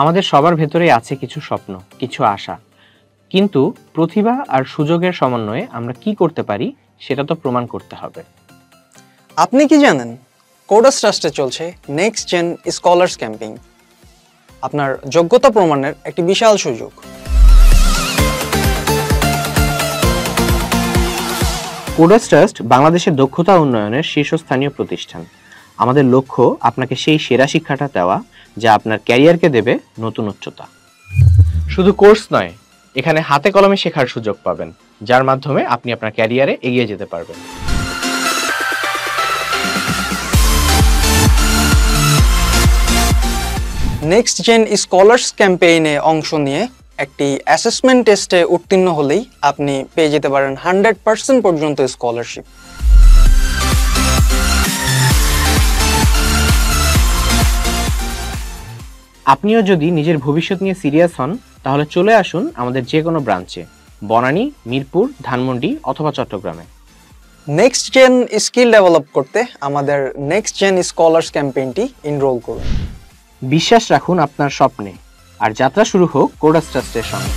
আমাদের সবার ভেতরেই আছে কিছু স্বপ্ন, কিছু আশা, কিন্তু প্রতিভা আর সুযোগের সমন্বয়ে আমরা কি করতে পারি সেটা তো প্রমাণ করতে হবে। আপনি কি জানেন, কোডাস ট্রাস্টে চলছে নেক্সট জেন স্কলার্স ক্যাম্পেইন। আপনার যোগ্যতা প্রমাণের একটি বিশাল সুযোগ। কোডাস ট্রাস্ট বাংলাদেশের দক্ষতা উন্নয়নের শীর্ষস্থানীয় প্রতিষ্ঠান। আমাদের লক্ষ্য আপনাকে সেই সেরা শিক্ষাটা দেওয়া যা আপনার ক্যারিয়ারকে দেবে নতুন উচ্চতা। শুধু কোর্স নয়, এখানে হাতে কলমে শেখার সুযোগ পাবেন, যার মাধ্যমে আপনি আপনার ক্যারিয়ারে এগিয়ে যেতে পারবেন। নেক্সট জেন স্কলার্স ক্যাম্পেইনে অংশ নিয়ে একটি অ্যাসেসমেন্ট টেস্টে উত্তীর্ণ হলেই আপনি পেয়ে যেতে পারেন 100% পর্যন্ত স্কলারশিপ। আপনিও যদি নিজের ভবিষ্যৎ নিয়ে সিরিয়াস হন, তাহলে চলে আসুন আমাদের যে কোনো ব্রাঞ্চে, বনানী, মিরপুর, ধানমন্ডি অথবা চট্টগ্রামে। নেক্সট জেন স্কিল ডেভেলপ করতে আমাদের নেক্সট জেন স্কলার্স ক্যাম্পেইনটি এনরোল করুন। বিশ্বাস রাখুন আপনার স্বপ্নে, আর যাত্রা শুরু হোক কোডাস ট্রাস্টের সঙ্গে।